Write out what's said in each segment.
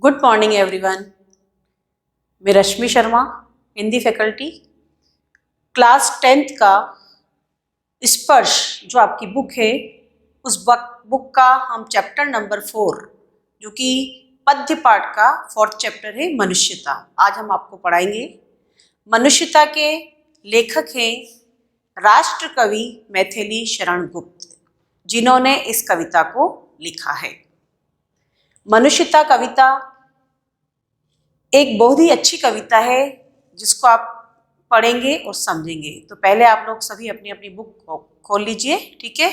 Good morning everyone. मैं Rashmi Sharma, Hindi faculty, class 10th का स्पर्श जो आपकी बुक है, उस बुक का हम चैप्टर नंबर 4 जो कि पद्य पाठ का 4th चैप्टर है मनुष्यता, आज हम आपको पढ़ाएंगे। मनुष्यता के लेखक हैं राष्ट्र कवि मैथिली शरण गुप्त, जिन्होंने इस कविता को लिखा है। मनुष्यता कविता एक बहुत ही अच्छी कविता है जिसको आप पढ़ेंगे और समझेंगे। तो पहले आप लोग सभी अपनी अपनी बुक खोल लीजिए, ठीक है।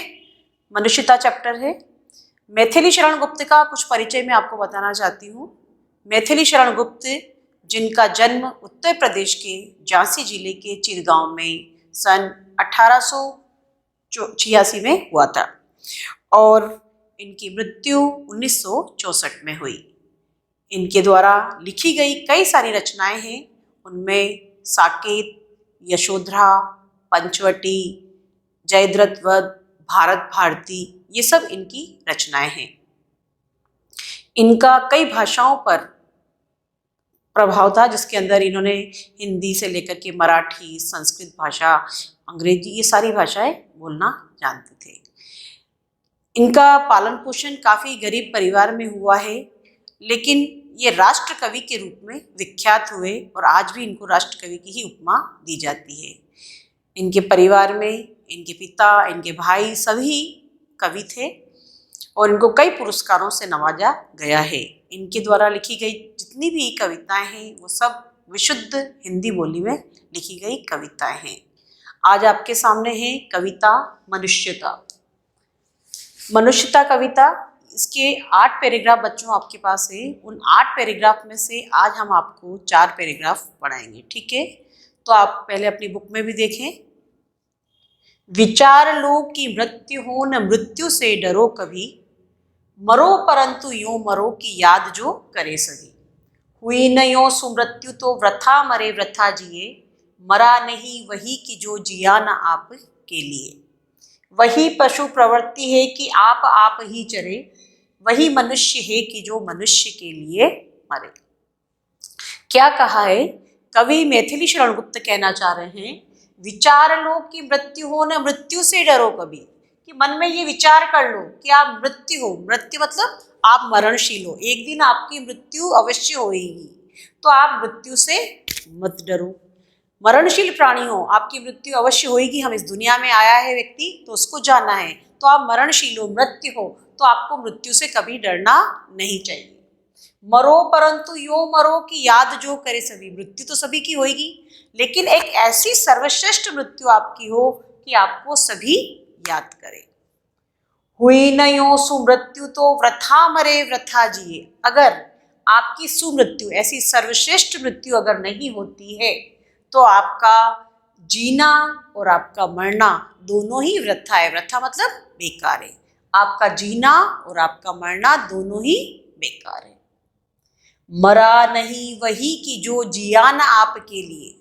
मनुष्यता चैप्टर है। मैथिली शरण गुप्त का कुछ परिचय मैं आपको बताना चाहती हूँ। मैथिली शरण गुप्त, जिनका जन्म उत्तर प्रदेश के झांसी जिले के चिरगांव में सन 1886 में हुआ था और इनकी मृत्यु 1964 में हुई। इनके द्वारा लिखी गई कई सारी रचनाएं हैं, उनमें साकेत, यशोधरा, पंचवटी, जयद्रथ वध, भारत भारती, ये सब इनकी रचनाएं हैं। इनका कई भाषाओं पर प्रभाव था, जिसके अंदर इन्होंने हिंदी से लेकर के मराठी, संस्कृत भाषा, अंग्रेजी, ये सारी भाषाएं बोलना जानते थे। इनका पालन पोषण काफ़ी गरीब परिवार में हुआ है, लेकिन ये राष्ट्र कवि के रूप में विख्यात हुए और आज भी इनको राष्ट्र कवि की ही उपमा दी जाती है। इनके परिवार में इनके पिता, इनके भाई सभी कवि थे और इनको कई पुरस्कारों से नवाजा गया है। इनके द्वारा लिखी गई जितनी भी कविताएं हैं वो सब विशुद्ध हिंदी बोली में लिखी गई कविताएं हैं। आज आपके सामने है कविता मनुष्यता। मनुष्यता कविता, इसके 8 पैराग्राफ बच्चों आपके पास है। उन 8 पैराग्राफ में से आज हम आपको 4 पैराग्राफ पढ़ाएंगे, ठीक है। तो आप पहले अपनी बुक में भी देखें। विचार लो कि मृत्यु हो न मृत्यु से डरो कभी, मरो परंतु यूं मरो कि याद जो करे सभी। हुई न यो सुमृत्यु तो वृथा मरे वृथा जिए, मरा नहीं वही कि जो जिया न आप के लिए। वही पशु प्रवृत्ति है कि आप ही चरे, वही मनुष्य है कि जो मनुष्य के लिए मरे। क्या कहा है कवि मैथिली शरण गुप्त? कहना चाह रहे हैं विचार लो कि मृत्यु हो न मृत्यु से डरो कभी, कि मन में ये विचार कर लो कि आप मृत्यु हो, मृत्यु मतलब आप मरणशील हो, एक दिन आपकी मृत्यु अवश्य होगी, तो आप मृत्यु से मत डरो। मरणशील प्राणी हो, आपकी मृत्यु अवश्य होगी। हम इस दुनिया में आया है व्यक्ति तो उसको जाना है, तो आप मरणशील हो, मृत्यु हो, तो आपको मृत्यु से कभी डरना नहीं चाहिए। मरो परंतु यो मरो कि याद जो करे सभी, मृत्यु तो सभी की होगी, लेकिन एक ऐसी सर्वश्रेष्ठ मृत्यु आपकी हो कि आपको सभी याद करे। हुई न यो सुमृत्यु तो वृथा मरे वृथा जिए, अगर आपकी सुमृत्यु, ऐसी सर्वश्रेष्ठ मृत्यु अगर नहीं होती है तो आपका जीना और आपका मरना दोनों ही वृथा है। वृथा मतलब बेकार है। आपका जीना और आपका मरना दोनों ही बेकार है। मरा नहीं वही कि जो जिया न आपके लिए,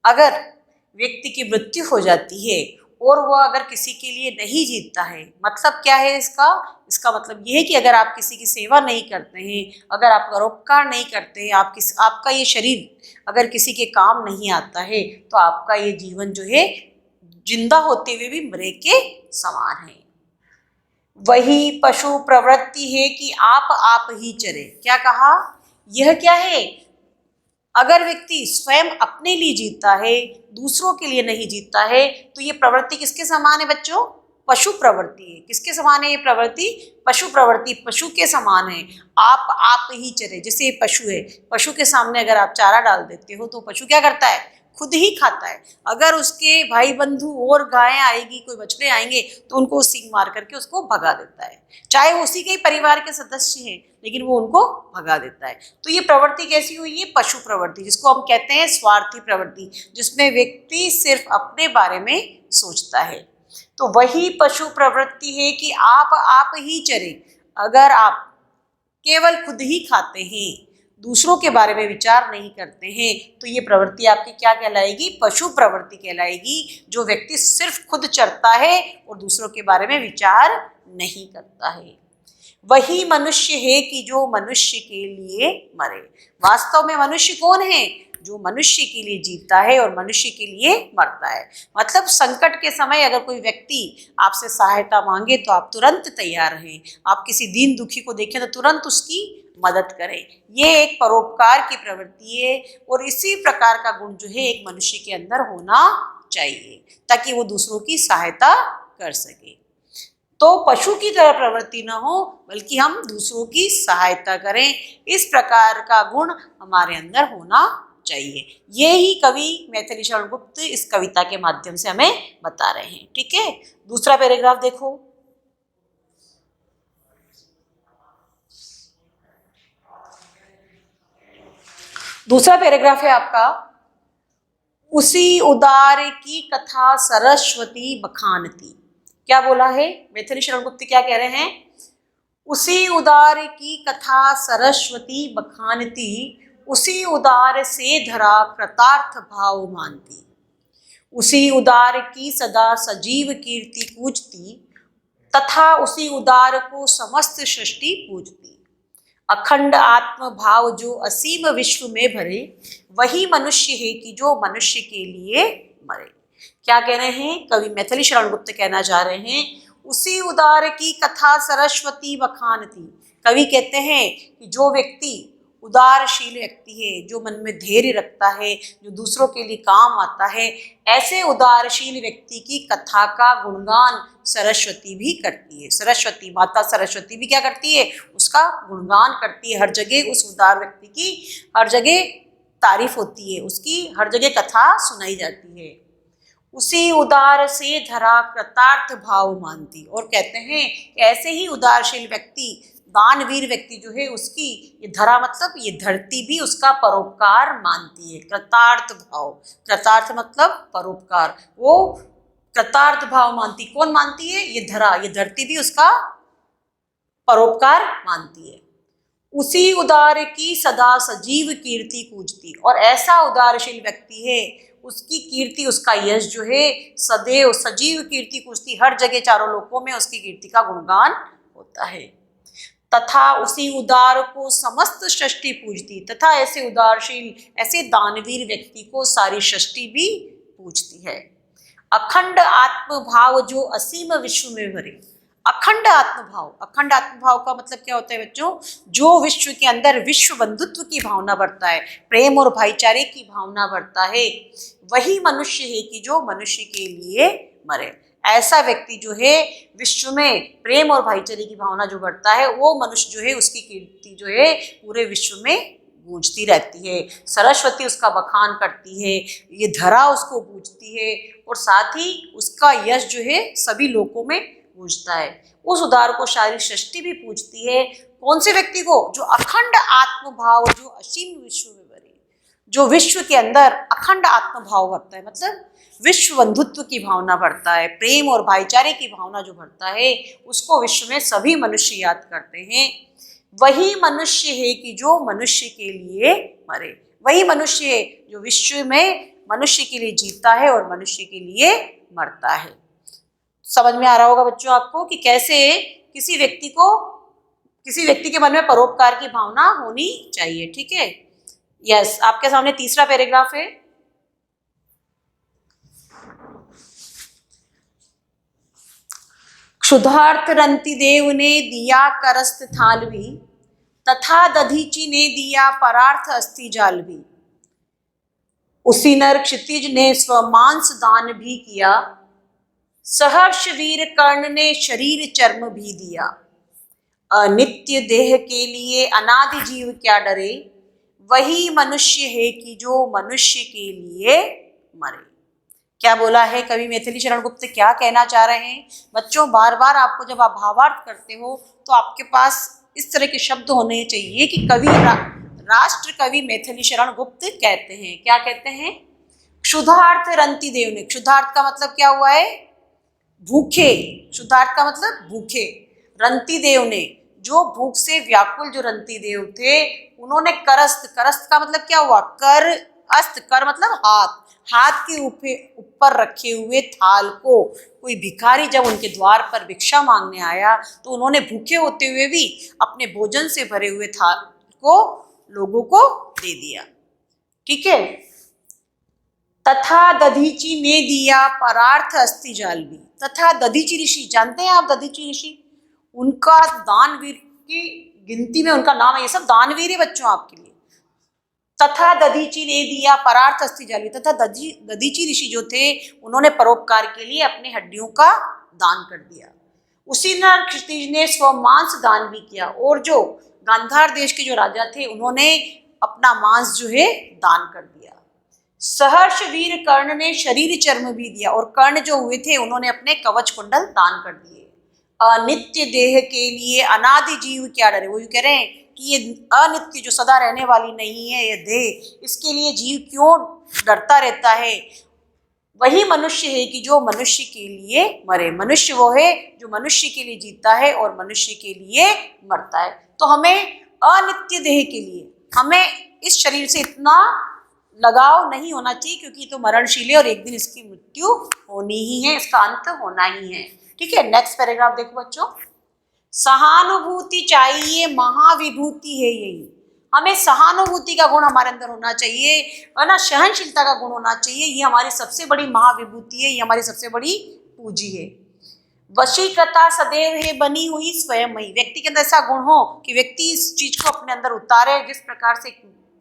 अगर व्यक्ति की मृत्यु हो जाती है और वह अगर किसी के लिए नहीं जीता है, मतलब क्या है इसका मतलब ये है कि अगर आप किसी की सेवा नहीं करते हैं, अगर आप परोपकार नहीं करते हैं, आपका ये शरीर अगर किसी के काम नहीं आता है, तो आपका ये जीवन जो है जिंदा होते हुए भी मरे के समान है। वही पशु प्रवृत्ति है कि आप ही चरे। क्या कहा? यह क्या है? अगर व्यक्ति स्वयं अपने लिए जीता है, दूसरों के लिए नहीं जीता है, तो ये प्रवृत्ति किसके समान है बच्चों? पशु प्रवृत्ति है। किसके समान है ये प्रवृत्ति? पशु प्रवृत्ति, पशु के समान है। आप ही चरे, जैसे पशु है, पशु के सामने अगर आप चारा डाल देते हो तो पशु क्या करता है? खुद ही खाता है। अगर उसके भाई बंधु और गायें आएगी, कोई बछड़े आएंगे, तो उनको सींग मार करके उसको भगा देता है, चाहे वो उसी के परिवार के सदस्य हैं, लेकिन वो उनको भगा देता है। तो ये प्रवृत्ति कैसी हुई? ये पशु प्रवृत्ति, जिसको हम कहते हैं स्वार्थी प्रवृत्ति, जिसमें व्यक्ति सिर्फ अपने बारे में सोचता है। तो वही पशु प्रवृत्ति है कि आप ही चरे, अगर आप केवल खुद ही खाते हैं, दूसरों के बारे में विचार नहीं करते हैं, तो ये प्रवृत्ति आपकी क्या कहलाएगी? पशु प्रवृत्ति कहलाएगी, जो व्यक्ति सिर्फ खुद चरता है और दूसरों के बारे में विचार नहीं करता है। वही मनुष्य है कि जो मनुष्य के लिए मरे। वास्तव में मनुष्य कौन है? जो मनुष्य के लिए जीता है और मनुष्य के लिए मरता है। मतलब संकट के समय अगर कोई व्यक्ति आपसे सहायता मांगे तो आप तुरंत तैयार रहें। आप किसी दीन दुखी को देखें तो तुरंत उसकी मदद करें। ये एक परोपकार की प्रवृत्ति है और इसी प्रकार का गुण जो है एक मनुष्य के अंदर होना चाहिए ताकि वो दूसरों की सहायता कर सके। तो पशु की तरह प्रवृत्ति न हो बल्कि हम दूसरों की सहायता करें, इस प्रकार का गुण हमारे अंदर होना चाहिए। ये ही कवि मैथिली शरण गुप्त इस कविता के माध्यम से हमें बता रहे हैं। ठीक है, दूसरा पैराग्राफ देखो। दूसरा पैराग्राफ है आपका, उसी उदार की कथा सरस्वती बखानती। क्या बोला है? मैथिली शरण गुप्त क्या कह रहे हैं? उसी उदार की कथा सरस्वती बखानती, उसी उदार से धरा कृतार्थ भाव मानती। उसी उदार की सदा सजीव कीर्ति पूजती, तथा उसी उदार को समस्त सृष्टि पूजती। अखंड आत्म भाव जो असीम विश्व में भरे, वही मनुष्य है कि जो मनुष्य के लिए मरे। क्या कह रहे हैं? कवि मैथिली शरण गुप्त कहना चाह रहे हैं, उसी उदार की कथा सरस्वती बखानती। कवि कहते हैं कि जो व्यक्ति उदारशील व्यक्ति है, जो मन में धैर्य रखता है, जो दूसरों के लिए काम आता है, ऐसे उदारशील व्यक्ति की कथा का गुणगान सरस्वती भी करती है। सरस्वती माता सरस्वती भी क्या करती है? उसका गुणगान करती है। हर जगह उस उदार व्यक्ति की हर जगह तारीफ होती है, उसकी हर जगह कथा सुनाई जाती है। उसी उदार से धरा कृतार्थ भाव मानती। और कहते हैं कि ऐसे ही उदारशील व्यक्ति, दानवीर व्यक्ति जो है, उसकी ये धरा मतलब ये धरती भी उसका परोपकार मानती है। कृतार्थ भाव, कृतार्थ मतलब परोपकार, वो कृतार्थ भाव मानती। कौन मानती है? ये धरा, ये धरती भी उसका परोपकार मानती है। उसी उदार की सदा सजीव कीर्ति पूजती। और ऐसा उदारशील व्यक्ति है, उसकी कीर्ति, उसका यश जो है सदैव सजीव कीर्ति पूजती। हर जगह चारों लोकों में उसकी कीर्ति का गुणगान होता है। तथा उसी उदार को समस्त सृष्टि पूजती। तथा ऐसे उदारशील, ऐसे दानवीर व्यक्ति को सारी सृष्टि भी पूजती है। अखंड आत्म भाव जो असीम विश्व में भरे। अखंड आत्मभाव, अखंड आत्मभाव का मतलब क्या होता है बच्चों? जो विश्व के अंदर विश्व बंधुत्व की भावना बढ़ता है, प्रेम और भाईचारे की भावना बढ़ता है, वही मनुष्य है कि जो मनुष्य के लिए मरे। ऐसा व्यक्ति जो है, विश्व में प्रेम और भाईचारे की भावना जो बढ़ता है, वो मनुष्य जो है, उसकी कीर्ति जो है पूरे विश्व में गूंजती रहती है। सरस्वती उसका बखान करती है, ये धरा उसको पूजती है और साथ ही उसका यश जो है सभी लोकों में पूजता है। उस उदार को सारी सृष्टि भी पूजती है। कौन से व्यक्ति को? जो अखंड आत्मभाव जो असीम विश्व में भरे, जो विश्व के अंदर अखंड आत्मभाव भरता है, मतलब विश्व बंधुत्व की भावना बढ़ता है, प्रेम और भाईचारे की भावना जो बढ़ता है, उसको विश्व में सभी मनुष्य याद करते हैं। वही मनुष्य है कि जो मनुष्य के लिए मरे। वही मनुष्य है जो विश्व में मनुष्य के लिए जीता है और मनुष्य के लिए मरता है। समझ में आ रहा होगा बच्चों आपको कि कैसे किसी व्यक्ति के मन में परोपकार की भावना होनी चाहिए। ठीक है, यस। आपके सामने तीसरा पैराग्राफ है। क्षुधार्त रंति देव ने दिया करस्त थाल भी, तथा दधीची ने दिया परार्थ अस्थि जाल भी। उसी नर क्षितिज ने स्वमांस दान भी किया, सहर्ष वीर कर्ण ने शरीर चर्म भी दिया। अनित्य देह के लिए अनादि जीव क्या डरे, वही मनुष्य है कि जो मनुष्य के लिए मरे। क्या बोला है कवि मैथिली शरण गुप्त? क्या कहना चाह रहे हैं बच्चों? बार बार आपको जब आप भावार्थ करते हो तो आपके पास इस तरह के शब्द होने चाहिए कि राष्ट्र कवि मैथिली शरण गुप्त कहते हैं। क्या कहते हैं? क्षुधार्थ रंति देव ने। क्षुधार्थ का मतलब क्या हुआ है? भूखे। क्षुधार्थ का मतलब भूखे। रंति देव ने, जो भूख से व्याकुल जो रंति देव थे, उन्होंने करस्त, करस्त का मतलब क्या हुआ? कर अस्त, कर मतलब हाथ, हाथ के ऊपर रखे हुए थाल को कोई भिखारी जब उनके द्वार पर भिक्षा मांगने आया तो उन्होंने भूखे होते हुए भी अपने भोजन से भरे हुए थाल को लोगों को दे दिया। ठीक है। तथा दधीचि ने दिया परार्थ अस्ति जालवी। तथा दधीचि ऋषि, जानते हैं आप दधीचि ऋषि? उनका दानवीर की गिनती में उनका नाम है, ये सब दानवीर है बच्चों आपके लिए। तथा दधीचि ने दिया परार्थ अस्ति जालवी। तथा दधीचि ऋषि जो थे उन्होंने परोपकार के लिए अपनी हड्डियों का दान कर दिया। उसी नर क्षितिज ने स्वमांस दान भी किया, और जो गांधार देश के जो राजा थे उन्होंने अपना मांस जो है दान कर दिया। सहर्ष वीर कर्ण ने शरीर चर्म भी दिया, और कर्ण जो हुए थे उन्होंने अपने कवच कुंडल दान कर दिए। अनित्य देह के लिए अनादि जीव क्या डरे, वो कह रहे हैं कि ये अनित्य जो सदा रहने वाली नहीं है ये देह, इसके लिए जीव क्यों डरता रहता है? वही मनुष्य है कि जो मनुष्य के लिए मरे। मनुष्य वो है जो मनुष्य के लिए जीता है और मनुष्य के लिए मरता है। तो हमें अनित्य देह के लिए हमें इस शरीर से इतना लगाव नहीं होना चाहिए, क्योंकि तो मरणशील है और एक दिन इसकी मृत्यु होनी ही है, इसका अंत होना ही है। ठीक है। नेक्स्ट पैराग्राफ देखो बच्चों। सहानुभूति चाहिए महाविभूति है यही। हमें सहानुभूति का गुण हमारे अंदर होना चाहिए, है ना, सहनशीलता का गुण होना चाहिए। ये हमारी सबसे बड़ी महाविभूति है, ये हमारी सबसे बड़ी पूंजी है। वशीकता सदैव है बनी हुई स्वयं ही। व्यक्ति के अंदर ऐसा गुण हो कि व्यक्ति इस चीज को अपने अंदर उतारे, जिस प्रकार से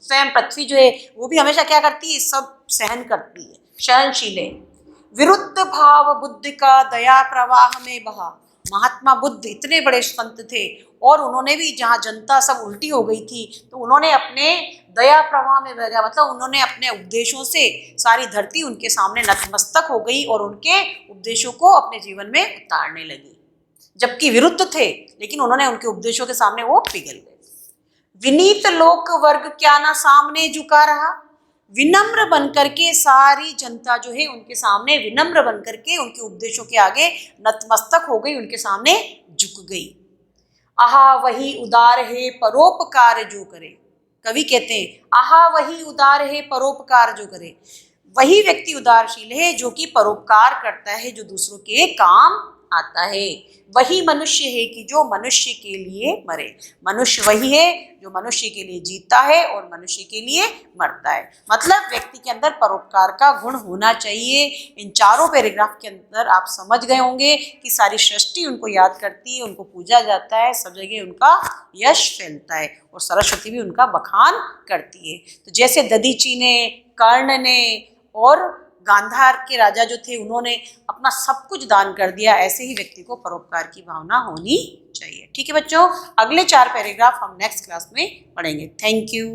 स्वयं पृथ्वी जो है वो भी हमेशा क्या करती है, सब सहन करती है, सहनशील है। विरुद्ध भाव बुद्ध का दया प्रवाह में बहा। महात्मा बुद्ध इतने बड़े संत थे और उन्होंने भी, जहाँ जनता सब उल्टी हो गई थी तो उन्होंने अपने दया प्रवाह में बह गया, मतलब उन्होंने अपने उपदेशों से सारी धरती उनके सामने नतमस्तक हो गई और उनके उपदेशों को अपने जीवन में उतारने लगी। जबकि विरुद्ध थे लेकिन उन्होंने उनके उपदेशों के सामने वो पिघल गए। विनीत लोक वर्ग क्या ना सामने झुका रहा। विनम्र बनकर के सारी जनता जो है उनके सामने विनम्र बनकर के उनके उपदेशों के आगे नतमस्तक हो गई, उनके सामने झुक गई। आहा वही उदार है परोपकार जो करे। कवि कहते हैं आहा वही उदार है परोपकार जो करे। वही व्यक्ति उदारशील है जो कि परोपकार करता है, जो दूसरों के काम आता है। वही मनुष्य है कि जो मनुष्य के लिए मरे। मनुष्य वही है जो मनुष्य के लिए जीता है और मनुष्य के लिए मरता है। मतलब व्यक्ति के अंदर परोपकार का गुण होना चाहिए। इन चारों पैराग्राफ के अंदर आप समझ गए होंगे कि सारी सृष्टि उनको याद करती है, उनको पूजा जाता है, सब जगह उनका यश फैलता है और सरस्वती भी उनका बखान करती है। तो जैसे दधीचि ने, कर्ण ने और गांधार के राजा जो थे उन्होंने अपना सब कुछ दान कर दिया, ऐसे ही व्यक्ति को परोपकार की भावना होनी चाहिए। ठीक है बच्चों, अगले 4 पैराग्राफ हम नेक्स्ट क्लास में पढ़ेंगे। Thank you.